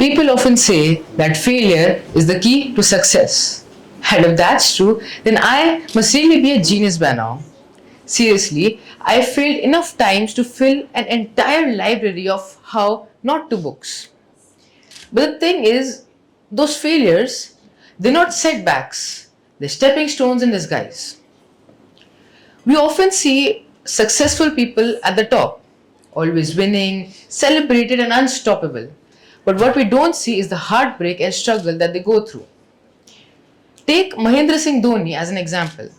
People often say that failure is the key to success. And if that's true, then I must really be a genius by now. Seriously, I failed enough times to fill an entire library of how not to books. But the thing is, those failures, they're not setbacks, they're stepping stones in disguise. We often see successful people at the top, always winning, celebrated, and unstoppable. But what we don't see is the heartbreak and struggle that they go through. Take Mahendra Singh Dhoni as an example.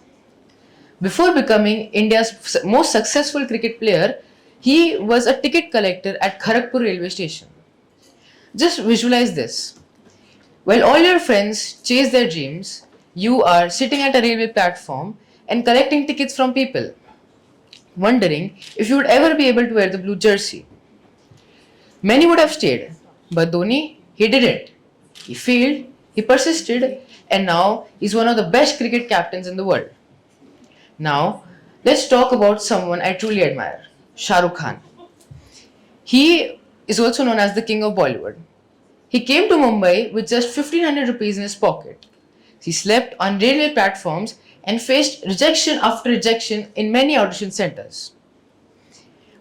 Before becoming India's most successful cricket player, he was a ticket collector at Kharagpur railway station. Just visualize this. While all your friends chase their dreams, you are sitting at a railway platform and collecting tickets from people, wondering if you would ever be able to wear the blue jersey. Many would have stayed, but Dhoni, he didn't. He failed, he persisted, and now he's one of the best cricket captains in the world. Now, let's talk about someone I truly admire, Shah Rukh Khan. He is also known as the king of Bollywood. He came to Mumbai with just 1500 rupees in his pocket. He slept on railway platforms and faced rejection after rejection in many audition centers.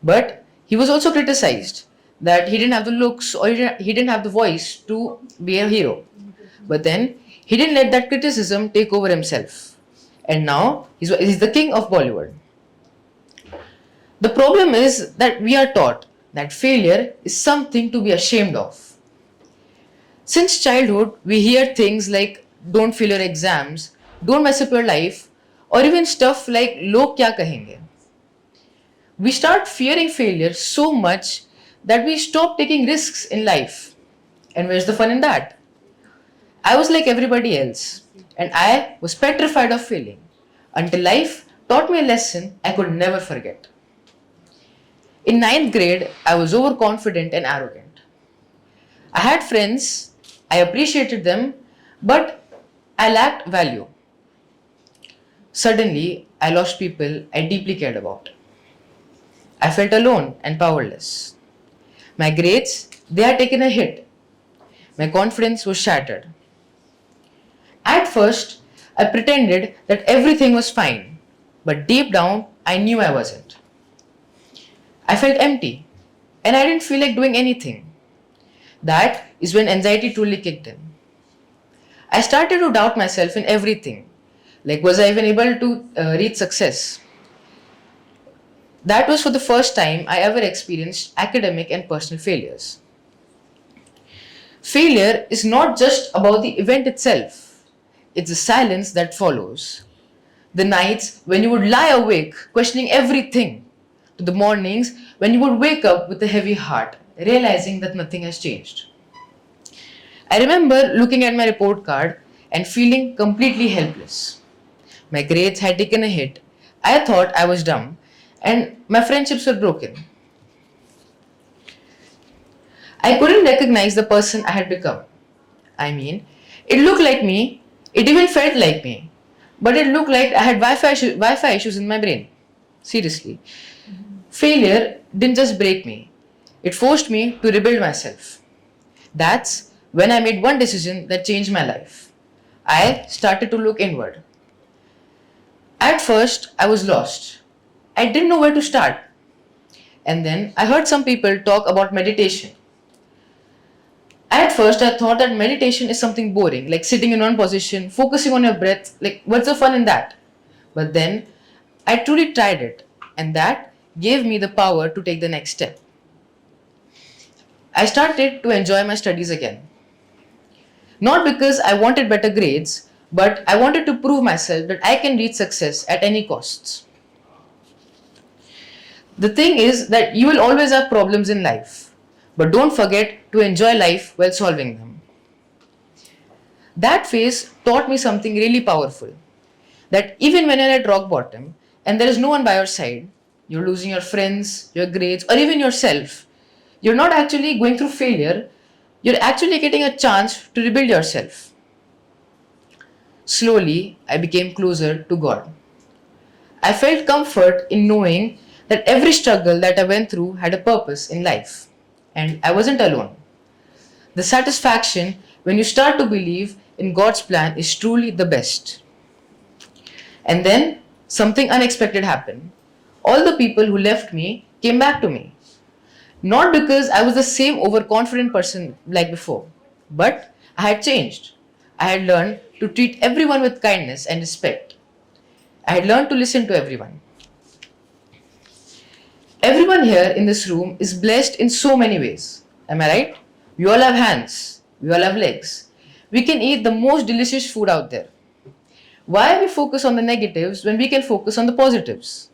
But he was also criticized that he didn't have the looks or he didn't have the voice to be a hero. But then he didn't let that criticism take over himself. And now he's the king of Bollywood. The problem is that we are taught that failure is something to be ashamed of. Since childhood, we hear things like don't fail your exams, don't mess up your life, or even stuff like log kya kahenge. We start fearing failure so much that we stop taking risks in life. And where's the fun in that? I was like everybody else, and I was petrified of failing until life taught me a lesson I could never forget. In ninth grade, I was overconfident and arrogant. I had friends, I appreciated them, but I lacked value. Suddenly, I lost people I deeply cared about. I felt alone and powerless. My grades, they had taken a hit. My confidence was shattered. At first, I pretended that everything was fine, but deep down, I knew I wasn't. I felt empty, and I didn't feel like doing anything. That is when anxiety truly kicked in. I started to doubt myself in everything. Like, was I even able to reach success? That was for the first time I ever experienced academic and personal failures. Failure is not just about the event itself, it's the silence that follows. The nights when you would lie awake questioning everything, to the mornings when you would wake up with a heavy heart, realizing that nothing has changed. I remember looking at my report card and feeling completely helpless. My grades had taken a hit. I thought I was dumb, and my friendships were broken. I couldn't recognize the person I had become. I mean, it looked like me, it even felt like me, but it looked like I had Wi-Fi issues in my brain. Seriously. Failure didn't just break me, it forced me to rebuild myself. That's when I made one decision that changed my life. I started to look inward. At first, I was lost. I didn't know where to start. And then I heard some people talk about meditation. At first, I thought that meditation is something boring, like sitting in one position, focusing on your breath. Like, what's the fun in that? But then I truly tried it, and that gave me the power to take the next step. I started to enjoy my studies again. Not because I wanted better grades, but I wanted to prove myself that I can reach success at any costs. The thing is that you will always have problems in life, but don't forget to enjoy life while solving them. That phase taught me something really powerful, that even when you're at rock bottom and there is no one by your side, you're losing your friends, your grades, or even yourself, you're not actually going through failure, you're actually getting a chance to rebuild yourself. Slowly, I became closer to God. I felt comfort in knowing that every struggle that I went through had a purpose in life, and I wasn't alone. The satisfaction when you start to believe in God's plan is truly the best. And then something unexpected happened. All the people who left me came back to me. Not because I was the same overconfident person like before, but I had changed. I had learned to treat everyone with kindness and respect. I had learned to listen to everyone. Everyone here in this room is blessed in so many ways. Am I right? We all have hands. We all have legs. We can eat the most delicious food out there. Why we focus on the negatives when we can focus on the positives?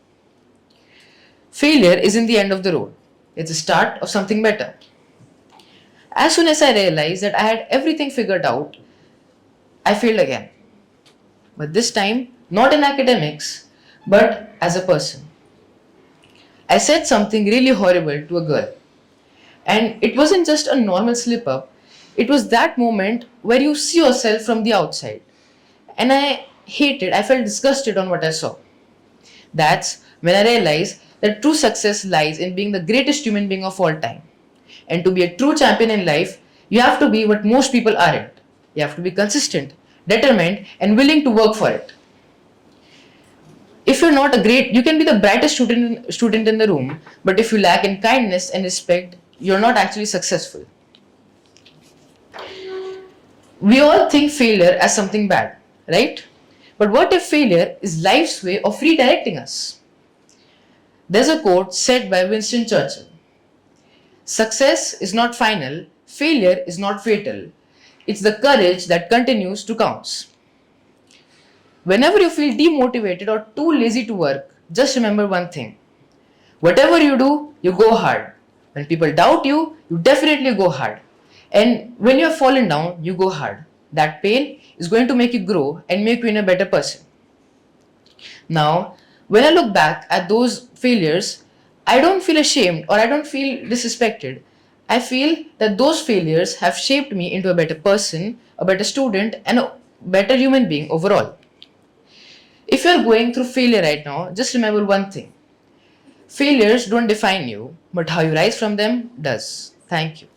Failure isn't the end of the road. It's the start of something better. As soon as I realized that I had everything figured out, I failed again. But this time, not in academics, but as a person. I said something really horrible to a girl. And it wasn't just a normal slip up, it was that moment where you see yourself from the outside. And I felt disgusted on what I saw. That's when I realized that true success lies in being the greatest human being of all time. And to be a true champion in life, you have to be what most people aren't. You have to be consistent, determined, and willing to work for it. If you're not a great, you can be the brightest student in the room, but if you lack in kindness and respect, you're not actually successful. We all think failure as something bad, right? But what if failure is life's way of redirecting us? There's a quote said by Winston Churchill: success is not final, failure is not fatal. It's the courage that continues to count. Whenever you feel demotivated or too lazy to work, just remember one thing. Whatever you do, you go hard. When people doubt you, you definitely go hard. And when you have fallen down, you go hard. That pain is going to make you grow and make you a better person. Now, when I look back at those failures, I don't feel ashamed or I don't feel disrespected. I feel that those failures have shaped me into a better person, a better student, and a better human being overall. If you're going through failure right now, just remember one thing. Failures don't define you, but how you rise from them does. Thank you.